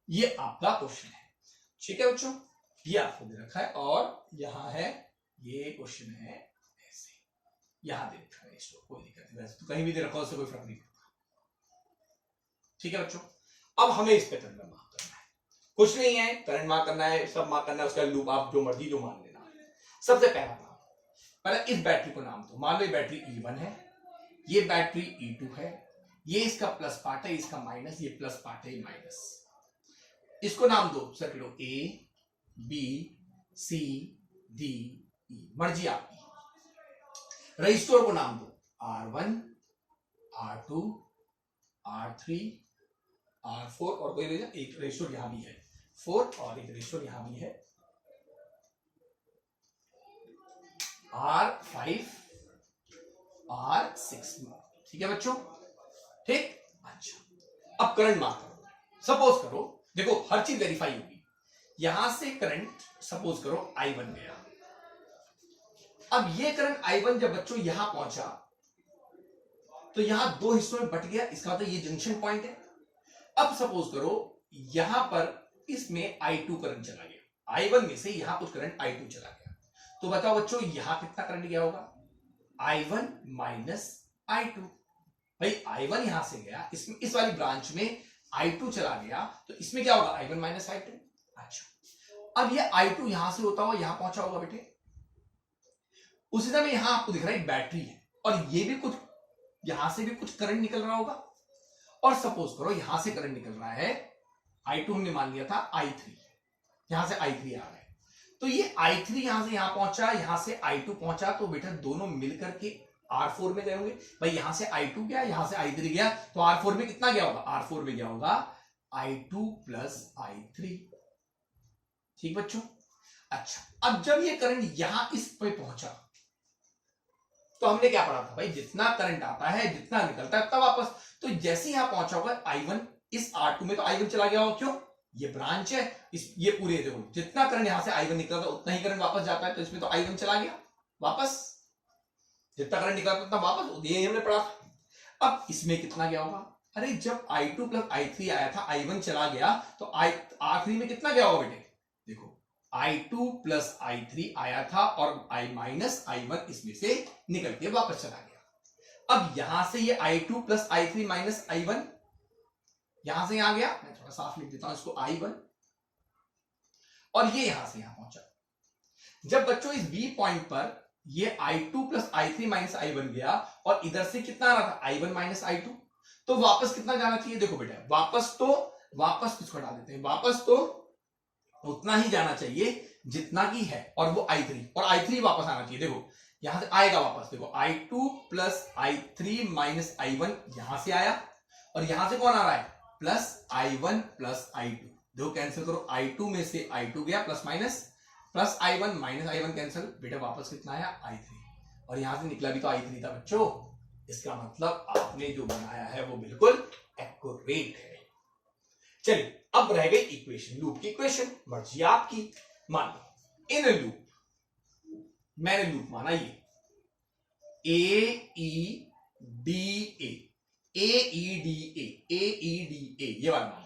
ये आपका क्वेश्चन है। ठीक है बच्चों, ये आपको दे रखा है और यहां है, ये क्वेश्चन है ऐसे, यहां दे रखा है इसको, कोई दिक्कत नहीं, वैसे तो कहीं भी दे रखा हो उससे कोई फर्क नहीं पड़ता। ठीक है बच्चों, अब हमें इस पे करंट मार्क करना है, कुछ नहीं है, करंट मार्क करना है, सब मार्क करना है, उसका लूप आप जो मर्जी जो मान लेना। सबसे पहला नाम, पहले इस बैटरी को नाम दो, मान लो ये बैटरी E1 है, ये बैटरी E2 है, ये इसका प्लस पार्ट है, इसका माइनस, ये प्लस पार्ट है, ये माइनस। इसको नाम दो circuit A, B, C, D, E, मर्जी आपकी। रजिस्टर को नाम दो R1, R2, R3, R4 और कोई एक रजिस्टर यहां भी है 4 और एक रजिस्टर यहां भी है R5, R6। ठीक है बच्चों, ठीक। अच्छा, अब करंट मार्क करो। सपोज करो, देखो हर चीज वेरीफाई होगी, यहां से करंट सपोज करो I1 गया, अब ये करंट I1 जब बच्चों यहां पहुंचा तो यहां दो हिस्सों में बट गया, इसका मतलब ये जंक्शन पॉइंट है। अब सपोज करो यहां पर इसमें I2 करंट चला गया, I1 में से यहां कुछ करंट I2 चला गया, तो बताओ बच्चों यहां कितना करंट गया होगा, I1 माइनस I2। भाई I1 यहां से गया, इसमें इस वाली ब्रांच में I2 चला गया, तो इसमें क्या होगा I1 माइनस I2। अच्छा, अब ये I2 यहां से होता हुआ यहां पहुंचा होगा बेटे, उसी समय यहां आपको दिख रहा है एक बैटरी है और ये भी कुछ, यहां से भी कुछ करंट निकल रहा होगा, और सपोज करो यहां से करंट निकल रहा है, I2 हमने मान लिया था I3, यहां से I3 आ रहा है, तो ये I3 यहां से यहां पहुंचा, यहां से I2 पहुंचा, तो बेटा दोनों मिलकर के R4 में गए होंगे। भाई यहां से I2 गया, यहां से I3 गया, तो R4 में कितना गया होगा, R4 में गया होगा I2 प्लस I3। ठीक बच्चों, अच्छा, अब जब ये करंट यहां इस पे पहुंचा तो हमने क्या पढ़ा था, भाई जितना करंट आता है जितना निकलता है तब वापस, तो जैसे यहां पहुंचा होगा I1 इस R2 में, तो I1 चला गया होगा, क्यों, ये ब्रांच है, इस ये पूरे देखो जितना करंट यहां से I1 निकला था उतना ही करंट वापस जाता है, तो इसमें तो I1 चला गया वापस, जितना करंट निकला था उतना वापस, ये हमने पढ़ा था। अब इसमें कितना गया होगा, अरे जब I2 प्लस I3 आया था, I1 चला गया, तो R3 में कितना गया होगा बेटे, देखो I2 प्लस I3 आया था और I माइनस I1 इसमें से निकल के वापस चला गया। अब यहां से ये I2 plus I3 minus I1 यहां से यहां गया, मैं थोड़ा साफ लिख देता हूं इसको, I1, और ये यहां से यहां पहुंचा। जब बच्चों इस B पॉइंट पर ये I2 plus I3 minus I1 गया और इधर से कितना आ रहा था I1 माइनस I2, तो वापस कितना जाना चाहिए, देखो बेटा वापस किसको हटा देते हैं, वापस तो उतना ही जाना चाहिए जितना की है, और वो I3 वापस आना चाहिए, देखो यहां से आएगा वापस, देखो I2 plus I3 minus I1 यहां से आया, और यहां से कौन आ रहा है, प्लस I1 प्लस I2, देखो कैंसिल करो, I2 में से I2 गया plus minus, plus I1 minus I1 cancel, बेटा वापस कितना आया I3, और यहां से निकला भी तो I3 था बच्चों, इसका मतलब आपने जो बनाया है वो बिल्कुल एक्यूरेट है। चलिए अब रह गई इक्वेशन, लूप की इक्वेशन, मर्जी आपकी। मान लो इन लूप, मैंने लूप माना ये AEDA ये वाला मान,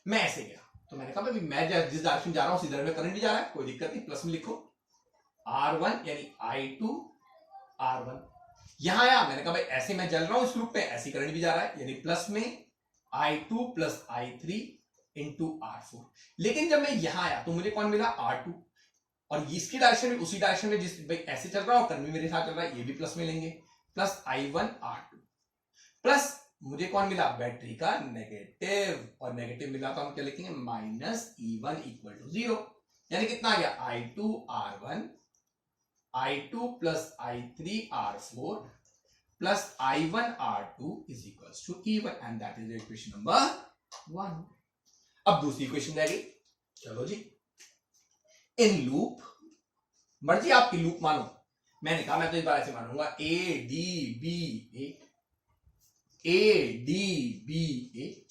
मैं ऐसे गया, तो मैंने कहा भाई मैं जिस डायरेक्शन जा रहा हूं उसी डायरेक्शन में करंट भी जा रहा है, कोई दिक्कत नहीं, प्लस में लिखो R1 यानी I2 R1, यहां आया, मैंने कहा भाई ऐसे मैं चल रहा हूं इस लूप पे, ऐसे करंट भी जा रहा है, यानी प्लस में I2 plus I3 into R4। लेकिन जब मैं यहां आया तो मुझे कौन मिला, R2, और इसकी डायरेक्शन में उसी डायरेक्शन में जिस भाई ऐसे चल रहा हूं, करंट भी मेरे साथ चल रहा है, ये भी प्लस में लेंगे, प्लस I1 R2 प्लस मुझे कौन मिला, बैटरी का नेगेटिव, और नेगेटिव मिला तो हम क्या लिखेंगे, माइनस E1 इक्वल टू 0, यानी कितना आ गया I2 R1 I2 plus I3 R4 plus I1 R2 is equals to E1 and that is the equation number 1। अब दूसरी इक्वेशन रह गई, चलो जी, इन लूप, मर्जी आपकी लूप मानो, मैंने कहा मैं तो इस बार ऐसे मानूंगा ADBA,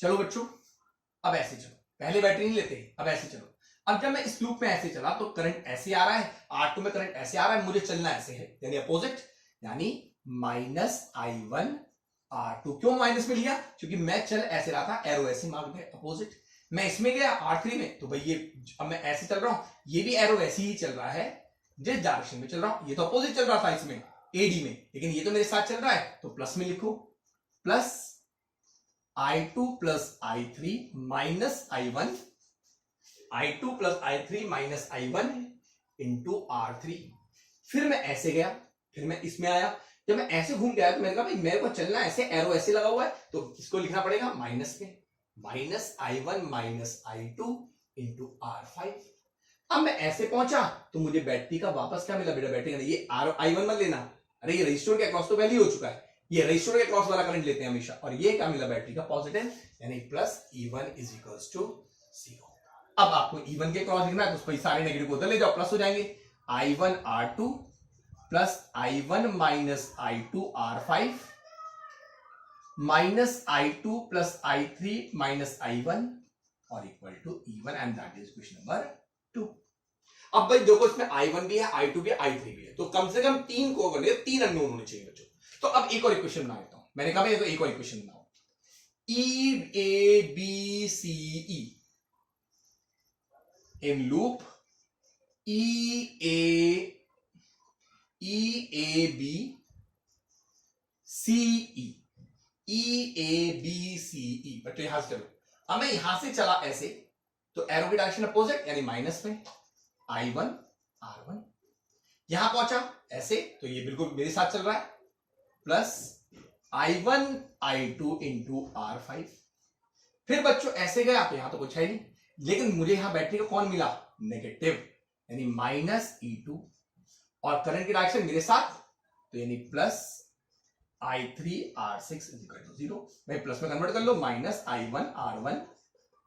चलो बच्चों अब ऐसे चलो, पहले बैटरी नहीं लेते, अब ऐसे चलो। अब जब मैं इस लूप में ऐसे चला तो करंट ऐसे आ रहा है, R2 में करंट ऐसे आ रहा है, मुझे चलना ऐसे है, यानी अपोजिट, यानी -I1 R2। क्यों माइनस में लिया? क्योंकि मैं चल ऐसे रहा था, एरो ऐसे मार्क में अपोजिट। मैं इसमें गया R3 में, तो भाई ये अब मैं ऐसे चल रहा हूं, ये भी एरो ऐसे ही चल रहा है जिस डायरेक्शन में चल रहा हूं। ये तो अपोजिट चल रहा था इसमें AD में, लेकिन ये तो मेरे साथ चल रहा है, तो प्लस में लिखो, plus I2 plus I3 minus I1, I2 plus I3 minus I1 into R3। फिर मैं ऐसे गया, फिर मैं इसमें आया, जब मैं ऐसे घूम गया तो मैंने कहा भाई मेरे को चलना ऐसे, एरो ऐसे लगा हुआ है, तो इसको लिखना पड़ेगा माइनस में, minus I1 minus I2 into R5। अब मैं ऐसे पहुंचा तो मुझे बैटरी का वापस क्या मिला बेटा? बैटरी का ये I1 मत लेना, अरे ये रजिस्टर के अक्रॉस तो पहले ही हो चुका है, ये रजिस्टर के अक्रॉस वाला करंट लेते हैं हमेशा। और ये क्या मिला? बैटरी का पॉजिटिव, यानी plus E1 is equals to 0। अब आपको E1 के क्रॉस लिखना है, तो उस पर सारे नेगेटिव को उधर ले जाओ, प्लस हो जाएंगे। I1 R2 plus I1 minus I2 R5 minus I2 plus I3 minus I1 और equal to E1, and that is question number 2। अब भाई देखो, इसमें I1 भी है, I2 भी है, I3 भी है, तो कम से कम 3 को बने, 3 अननोन होने चाहिए बच्चों। तो अब एक और इक्वेशन बना लेता हूं, मैंने कहा भाई तो एक और इक्वेशन बनाओ, EABCE in loop EABCE, EABCE। बच्चों यहां से चलो, अब मैं यहां से चला ऐसे, तो एरो की डायरेक्शन अपोजिट, यानी माइनस में I1 R1। यहां पहुंचा ऐसे, तो ये बिल्कुल मेरे साथ चल रहा है, plus I1 I2 into R5। फिर बच्चों ऐसे गया तो यहां तो कुछ है नहीं, लेकिन मुझे यहां बैटरी का कौन मिला? नेगेटिव, यानी माइनस E2, और करंट की डायरेक्शन मेरे साथ, तो यानी प्लस I3 R6 0। भाई प्लस में कन्वर्ट कर लो, minus I1 R1,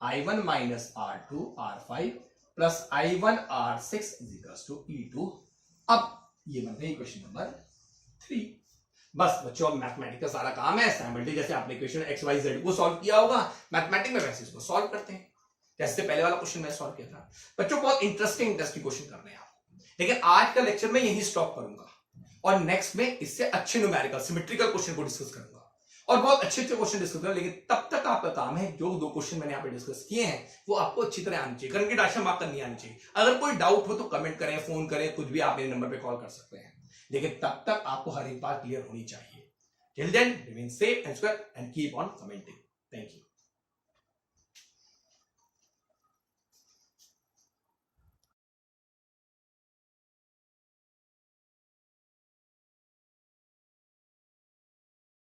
I1 minus R2 R5 plus I1 R6 to E2। अब ये बन गई क्वेश्चन नंबर 3। बस बच्चों, अब मैथमेटिक्स का सारा काम है साइमल्टेनियस, जैसे आपने क्वेश्चन XYZ को सॉल्व किया होगा मैथमेटिक्स में, वैसे इसको सॉल्व करते हैं, जैसे पहले वाला क्वेश्चन मैं सॉल्व किया था। बच्चों बहुत इंटरेस्टिंग क्वेश्चन करने हैं आपको, लेकिन आज का लेक्चर में यही स्टॉप करूंगा, और नेक्स्ट में इससे अच्छे न्यूमेरिकल सिमेट्रिकल क्वेश्चन को डिस्कस करूंगा, और बहुत अच्छे अच्छे क्वेश्चन डिस्कस करूंगा। लेकिन तब तक आपका काम है, जो 2 क्वेश्चन मैंने यहाँ पे डिस्कस किए हैं वो आपको अच्छी तरह आनी चाहिए, करंट की डायरेक्शन मार्क करनी आनी चाहिए। अगर कोई डाउट हो तो कमेंट करें, फोन करें, कुछ भी आप मेरे नंबर पे कॉल कर सकते हैं, लेकिन तब तक आपको हर एक बात क्लियर होनी चाहिए। Till then, remain safe and square and keep on commenting. Thank you.